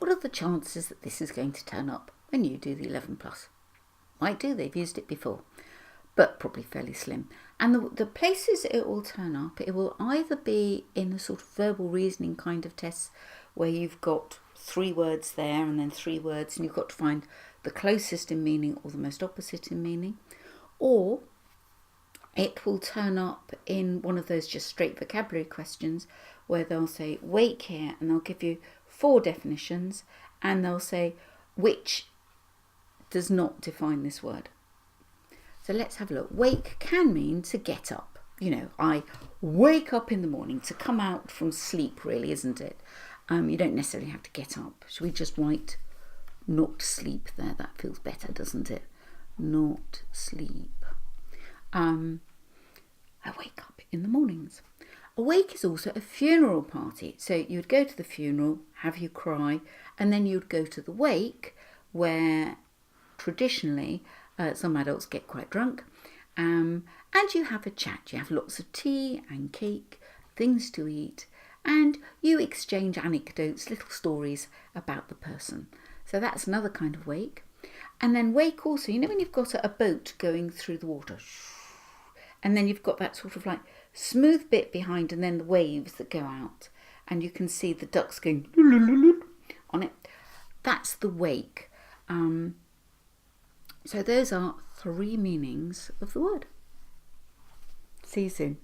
what are the chances that this is going to turn up when you do the 11 plus? Might do, they've used it before, but probably fairly slim. And the places it will turn up, it will either be in a sort of verbal reasoning kind of tests where you've got 3 words there and then 3 words and you've got to find the closest in meaning or the most opposite in meaning, or it will turn up in one of those just straight vocabulary questions where they'll say wake here and they'll give you 4 definitions and they'll say which does not define this word. So let's have a look. Wake can mean to get up. You know, I wake up in the morning, to come out from sleep, really, isn't it? You don't necessarily have to get up. Should we just write not sleep there? That feels better, doesn't it? Not sleep. I wake up in the mornings. A wake is also a funeral party. So you would go to the funeral, have you cry, and then you'd go to the wake where traditionally some adults get quite drunk and you have a chat. You have lots of tea and cake, things to eat, and you exchange anecdotes, little stories about the person. So that's another kind of wake. And then wake also, you know when you've got a boat going through the water and then you've got that sort of like smooth bit behind and then the waves that go out and you can see the ducks going on it. That's the wake. So those are 3 meanings of the word. See you soon.